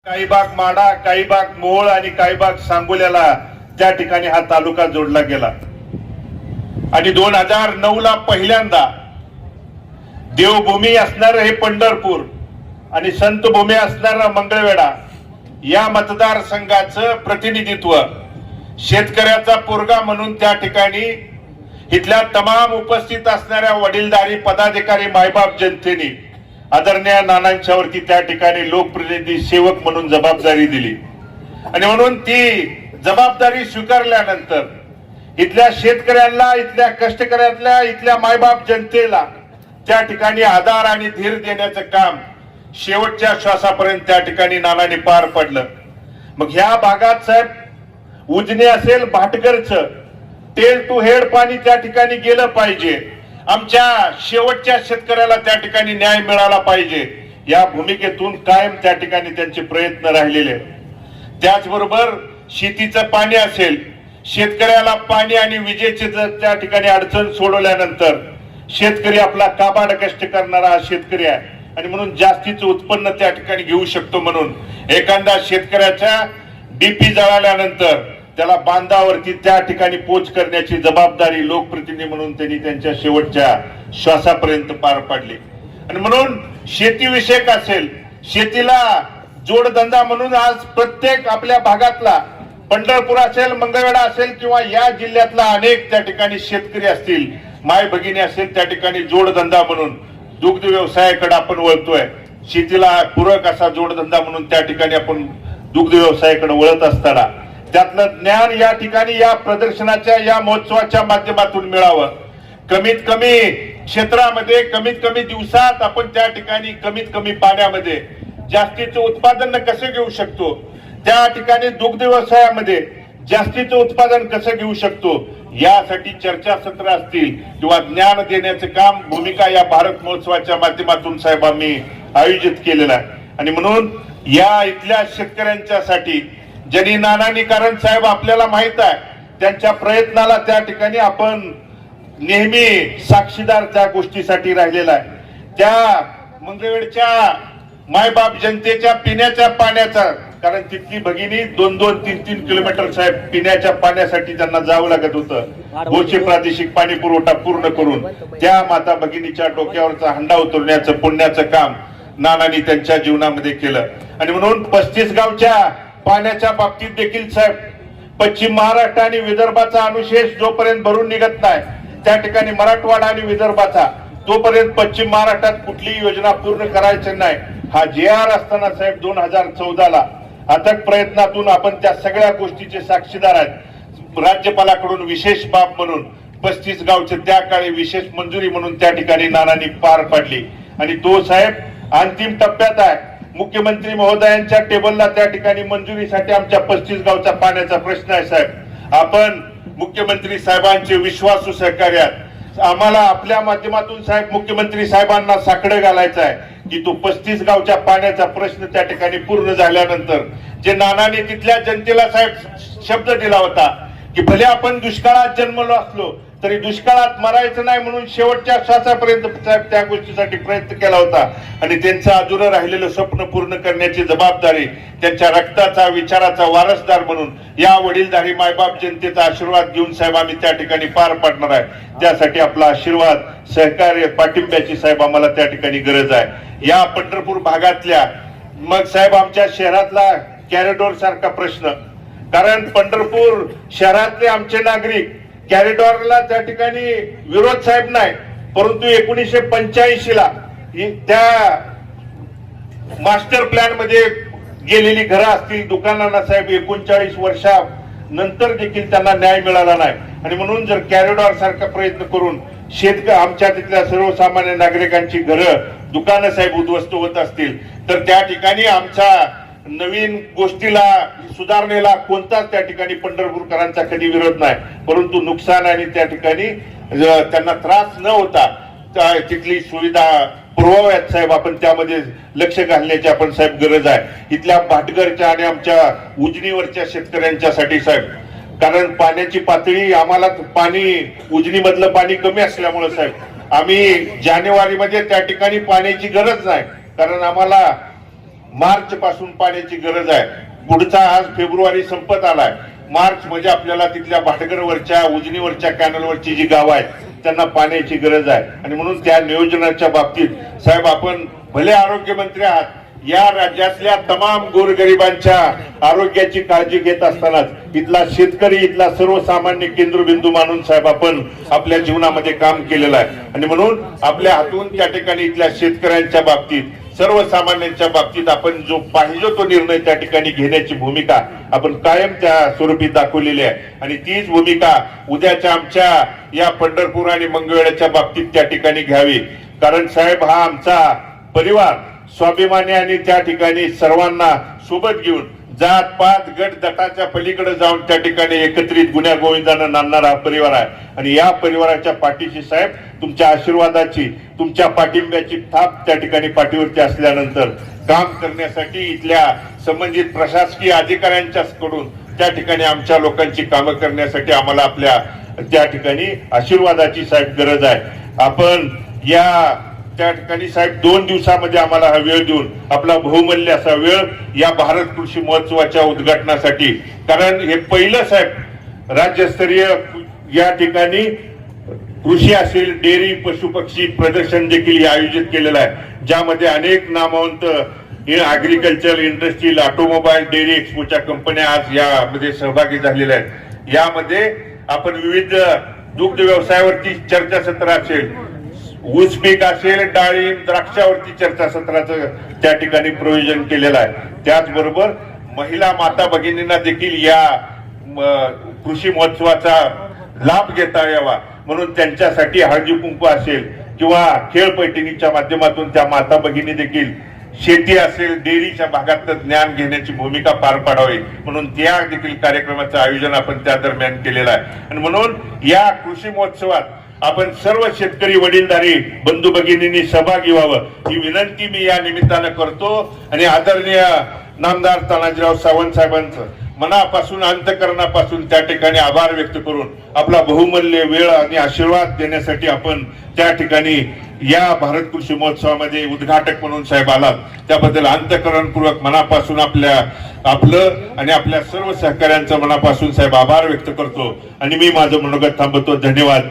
काही भाग माडा, काही भाग मोहोळ आणि काही भाग सांगोल्याला त्या ठिकाणी हा तालुका जोडला गेला। आणि 2009 ला पहिल्यांदा देवभूमी असणारं हे पंढरपूर आणि संतभूमी असणारा मंगळवेढा या मतदारसंघाचं प्रतिनिधित्व शेतकऱ्याचा पोरगा म्हणून त्या ठिकाणी इथल्या तमाम उपस्थित असणाऱ्या वडीलधारी पदाधिकारी मायबाप जनतेने आदरणीय नानांच्यावरती त्या ठिकाणी लोकप्रतिनिधी सेवक म्हणून जबाबदारी दिली। आणि म्हणून ती जबाबदारी स्वीकारल्यानंतर इथल्या शेतकऱ्यांना, इथल्या कष्टकऱ्यांना, इथल्या मायबाप जनतेला त्या ठिकाणी आधार आणि धीर देण्याचं काम शेवटच्या श्वासापर्यंत त्या ठिकाणी नानांनी पार पडलं। मग ह्या भागात साहेब उजनी असेल, भाटघरचं टेल टू हेड पाणी त्या ठिकाणी गेलं पाहिजे। आमच्या शेवटच्या शेतकऱ्याला त्या ठिकाणी न्याय मिळाला पाहिजे या भूमिकेतून कायम त्या ठिकाणी त्यांचे प्रयत्न राहिलेले। त्याचबरोबर शेतीचं पाणी असेल, शेतकऱ्याला पाणी आणि विजेची त्या ठिकाणी अडचण सोडवल्यानंतर शेतकरी आपला काबाड कष्ट करणारा शेतकरी आहे आणि म्हणून जास्तीचं उत्पन्न त्या ठिकाणी घेऊ शकतो। म्हणून एखाद्या शेतकऱ्याच्या डीपी जळाल्यानंतर त्याला बांधावरती त्या ठिकाणी पोच करण्याची जबाबदारी लोकप्रतिनिधी म्हणून त्यांनी त्यांच्या शेवटच्या श्वासापर्यंत पार पाडली। आणि म्हणून शेतीविषयक असेल, शेतीला जोडधंदा म्हणून आज प्रत्येक आपल्या भागातला पंढरपूर असेल, मंगळवेढा असेल किंवा या जिल्ह्यातला अनेक त्या ठिकाणी शेतकरी असतील, माय भगिनी असेल, त्या ठिकाणी जोडधंदा म्हणून दुग्ध व्यवसायाकडे आपण वळतोय। शेतीला पूरक असा जोडधंदा म्हणून त्या ठिकाणी आपण दुग्ध व्यवसायाकडे वळत असताना त्यातलं ज्ञान या ठिकाणी या प्रदर्शनाच्या, या महोत्सवाच्या माध्यमातून मिळावं। कमीत कमी क्षेत्रामध्ये, कमीत कमी दिवसात आपण त्या ठिकाणी कमीत कमी पाण्यामध्ये जास्तीचं उत्पादन कसं घेऊ शकतो, त्या ठिकाणी दुग्ध व्यवसायामध्ये जास्तीचं उत्पादन कसं घेऊ शकतो यासाठी चर्चासत्र असतील किंवा ज्ञान देण्याचं काम, भूमिका या भारत महोत्सवाच्या माध्यमातून साहेब आम्ही आयोजित केलेलं आहे। आणि म्हणून या इथल्या शेतकऱ्यांच्यासाठी ज्यांनी नानांनी, कारण साहेब आपल्याला माहित आहे त्यांच्या प्रयत्नाला त्या ठिकाणी आपण नेहमी साक्षीदार त्या गोष्टीसाठी राहिलेला आहे। त्या मंगळवेढच्या मायबाप जनतेच्या पिण्याच्या पाण्याचा, कारण तिथली भगिनी 2-2, 3-3 किलोमीटर साहेब पिण्याच्या पाण्यासाठी त्यांना जावं लागत होतं। गोचे प्रादेशिक पाणी पुरवठा पूर्ण करून त्या माता भगिनीच्या डोक्यावरचा हंडा उतरण्याचं पुण्याचं काम नानांनी त्यांच्या जीवनामध्ये केलं। आणि म्हणून 35 गावच्या पाण्याच्या बाबतीत देखील साहेब पश्चिम महाराष्ट्र आणि विदर्भाचा अनुशेष जोपर्यंत भरून निघत नाही, त्या ठिकाणी मराठवाडा आणि विदर्भाचा तोपर्यंत पश्चिम महाराष्ट्रात कुठलीही योजना पूर्ण करायची नाही हा JR असताना साहेब 2014 ला अथक प्रयत्नातून आपण त्या सगळ्या गोष्टीचे साक्षीदार आहेत। राज्यपालाकडून विशेष बाब म्हणून 35 गावचे त्या काळी विशेष मंजुरी म्हणून त्या ठिकाणी नानांनी पार पाडली। आणि तो साहेब अंतिम टप्प्यात आहे। मुख्यमंत्री महोदयांच्या टेबलला त्या ठिकाणी मंजुरीसाठी आमच्या 35 गावचा पाण्याचा प्रश्न आहे साहेब। आपण मुख्यमंत्री साहेबांचे विश्वासू सहकार्यात आम्हाला आपल्या माध्यमातून साहेब मुख्यमंत्री साहेबांना साकडं घालायचं आहे की तो 35 गावच्या पाण्याचा प्रश्न त्या ठिकाणी पूर्ण झाल्यानंतर जे नानांनी तिथल्या जनतेला साहेब शब्द दिला होता की भले आपण दुष्काळात जन्मलो असलो तरी दुष्काळात मरायचं नाही म्हणून शेवटच्या श्वासापर्यंत साहेब त्या गोष्टीसाठी प्रयत्न केला होता। आणि त्यांचं अधुरं राहिलेलं स्वप्न पूर्ण करण्याची जबाबदारी त्यांच्या रक्ताचा, विचाराचा वारसदार म्हणून या वडीलधारी मायबाप जनतेचा आशीर्वाद घेऊन साहेब आम्ही त्या ठिकाणी पार पाडणार आहे। त्यासाठी आपला आशीर्वाद, सहकार्य, पाठिंब्याची साहेब आम्हाला त्या ठिकाणी गरज आहे। या पंढरपूर भागातल्या मग साहेब आमच्या शहरातला कॉरिडॉर सारखा प्रश्न, कारण पंढरपूर शहरातले आमचे नागरिक कॉरिडॉरला त्या ठिकाणी विरोध साहेब नाही, परंतु 1985 ला त्या मास्टर प्लॅन मध्ये गेलेली घरं असतील, दुकानांना साहेब 39 वर्षानंतर देखील त्यांना न्याय मिळाला नाही। आणि म्हणून जर कॉरिडॉर सारखा प्रयत्न करून आमच्या तिथल्या सर्वसामान्य नागरिकांची घरं, दुकानं साहेब उद्ध्वस्त होत असतील तर त्या ठिकाणी आमचा नवीन गोष्टीला, सुधारणेला कोणताच त्या ठिकाणी पंढरपूरकरांचा कधी विरोध नाही, परंतु नुकसान आणि त्या ठिकाणी त्यांना त्रास न होता तिथली सुविधा पुरवाव्यात साहेब आपण त्यामध्ये लक्ष घालण्याची आपण साहेब गरज आहे। इथल्या भाटघरच्या आणि आमच्या उजनीवरच्या शेतकऱ्यांच्यासाठी साहेब, कारण पाण्याची पातळी, आम्हाला पाणी उजनी मधलं पाणी कमी असल्यामुळे साहेब आम्ही जानेवारी मध्ये त्या ठिकाणी पाण्याची गरज नाही, कारण आम्हाला मार्च पासून पाण्याची गरज आहे. पुढचा आज फेब्रुवारी संपत आलाय. मार्च म्हणजे आपल्याला तिथल्या भाटगरवरच्या उजनीवरच्या कॅनलवरची जी गावं आहेत त्यांना पाण्याची गरज आहे. आणि म्हणून त्या नियोजनाच्या बाबतीत साहेब आपण भले आरोग्यमंत्री आहात, या राज्यातल्या तमाम गोरगरिबांच्या आरोग्याची काळजी घेत असतानाच इथला शेतकरी, इथला सर्वसामान्य केंद्रबिंदू मानून साहेब आपण आपल्या जीवनामध्ये काम केलेलं आहे. आणि म्हणून आपल्या हातून त्या ठिकाणी इथल्या शेतकऱ्यांच्या बाबतीत, सर्वसामान्यांच्या बाबतीत आपण जो पाहिजे तो निर्णय त्या ठिकाणी घेण्याची भूमिका आपण कायम त्या स्वरूपी दाखवलेली आहे. आणि तीच भूमिका उद्याच्या आमच्या या पंढरपूर आणि मंगळवेढ्याच्या बाबतीत त्या ठिकाणी घ्यावी. कारण साहेब हा आमचा परिवार स्वाभिमानी आणि त्या ठिकाणी सर्वांना सोबत घेऊन जात पात गट गटाच्या पलीकडे जाऊन त्या ठिकाणी एकत्रित गुन्ह्या गोविंदानं नांदणारा परिवार आहे. आणि या परिवाराच्या पाठीशी साहेब तुमच्या आशीर्वादाची, तुमच्या पाठिंब्याची थाप त्या ठिकाणी पाठीवरती असल्यानंतर काम करण्यासाठी इथल्या संबंधित प्रशासकीय अधिकाऱ्यांच्याकडून त्या ठिकाणी आमच्या लोकांची कामं करण्यासाठी आम्हाला आपल्या त्या ठिकाणी आशीर्वादाची साहेब गरज आहे. आपण या त्या ठिकाणी साहेब 2 दिवसामध्ये आम्हाला हा वेळ देऊन आपला बहुमूल्य असा वेळ या भारत कृषी महोत्सवाच्या उद्घाटनासाठी, कारण हे पहिलं साहेब राज्यस्तरीय या ठिकाणी कृषी असेल, डेअरी, पशुपक्षी प्रदर्शन देखील आयोजित केलेलं आहे, ज्यामध्ये अनेक नामवंत ऍग्रिकल्चर, इंडस्ट्रीयल, ऑटोमोबाईल, डेअरी एक्सपोच्या कंपन्या आज यामध्ये सहभागी झालेल्या आहेत. यामध्ये आपण विविध दुग्ध व्यवसायावरती चर्चासत्र असेल, ऊस पीक असेल, डाळिंब, द्राक्षावरती चर्चासत्राचं त्या ठिकाणी प्रयोजन केलेलं आहे. त्याचबरोबर महिला माता भगिनींना देखील या कृषी महोत्सवाचा लाभ घेता यावा म्हणून त्यांच्यासाठी हळदी कुंकू असेल किंवा खेळ पैठणीच्या माध्यमातून त्या माता भगिनी देखील शेती असेल, डेअरीच्या भागात ज्ञान घेण्याची भूमिका पार पाडावी म्हणून त्या देखील कार्यक्रमाचं आयोजन आपण त्या दरम्यान केलेलं आहे. आणि म्हणून या कृषी महोत्सवात आपण सर्व शेतकरी वडीलधारी बंधू भगिनींनी सहभागी व्हावं ही विनंती मी या निमित्तानं करतो. आणि आदरणीय नामदार तानाजीराव सावंत साहेबांचं मनापासून, अंतकरणापासून त्या ठिकाणी आभार व्यक्त करून आपला बहुमूल्य वेळ आणि आशीर्वाद देण्यासाठी आपण त्या ठिकाणी या भारत कृषी महोत्सवामध्ये उद्घाटक म्हणून साहेब आलात, त्याबद्दल अंतकरणपूर्वक मनापासून आपलं आणि आपल्या सर्व सहकाऱ्यांचं मनापासून साहेब आभार व्यक्त करतो. आणि मी माझं मनोगत थांबवतो. धन्यवाद.